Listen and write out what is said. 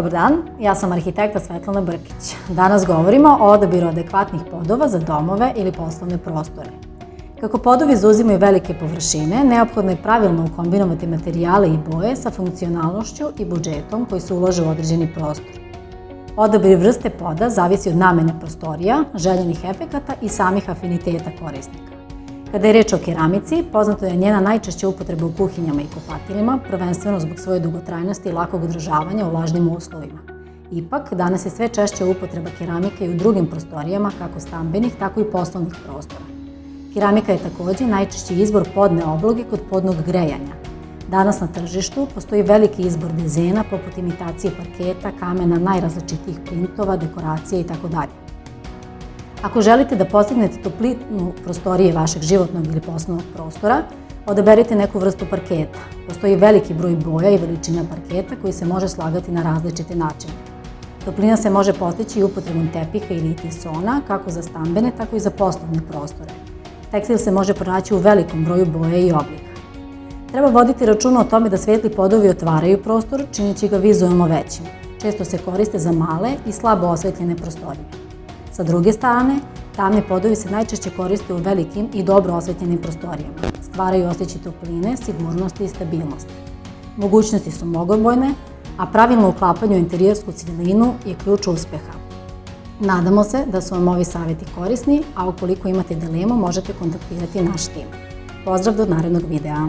Dobar dan, ja sam arhitekta Svetlana Brkić. Danas govorimo o odabiru adekvatnih podova za domove ili poslovne prostore. Kako podovi zauzimaju velike površine, neophodno je pravilno ukombinovati materijale i boje sa funkcionalnošću i budžetom koji se ulaže u određeni prostor. Odabir vrste poda zavisi od namene prostorija, željenih efekata i samih afiniteta korisnika. Kada je reč o keramici, poznato je njena najčešća upotreba u kuhinjama i kupatilima, prvenstveno zbog svoje dugotrajnosti i lakog održavanja u vlažnim uslovima. Ipak, danas je sve češća upotreba keramike i u drugim prostorijama, kako stambenih, tako i poslovnih prostora. Keramika je također najčešći izbor podne obloge kod podnog grejanja. Danas na tržištu postoji veliki izbor dizajna poput imitacije parketa, kamena, najrazličitijih printova, dekoracije itd. Ako želite da postignete toplinu prostorije vašeg životnog ili poslovnog prostora, odaberite neku vrstu parketa. Postoji veliki broj boja i veličina parketa koji se može slagati na različite načine. Toplina se može postići i upotrebom tepiha ili tisona, kako za stambene, tako i za poslovne prostore. Tekstil se može pronaći u velikom broju boja i oblika. Treba voditi računa o tome da svetli podovi otvaraju prostor, čineći ga vizualno većim. Često se koriste za male i slabo osvetljene prostorije. Sa druge strane, tamni podovi se najčešće koriste u velikim i dobro osvetljenim prostorijama. Stvaraju osjećaj topline, sigurnosti i stabilnosti. Mogućnosti su mnogobrojne, a pravilno uklapanje u interijersku celinu je ključ uspeha. Nadamo se da su vam ovi savjeti korisni, a ukoliko imate dilemu možete kontaktirati naš tim. Pozdrav do narednog videa!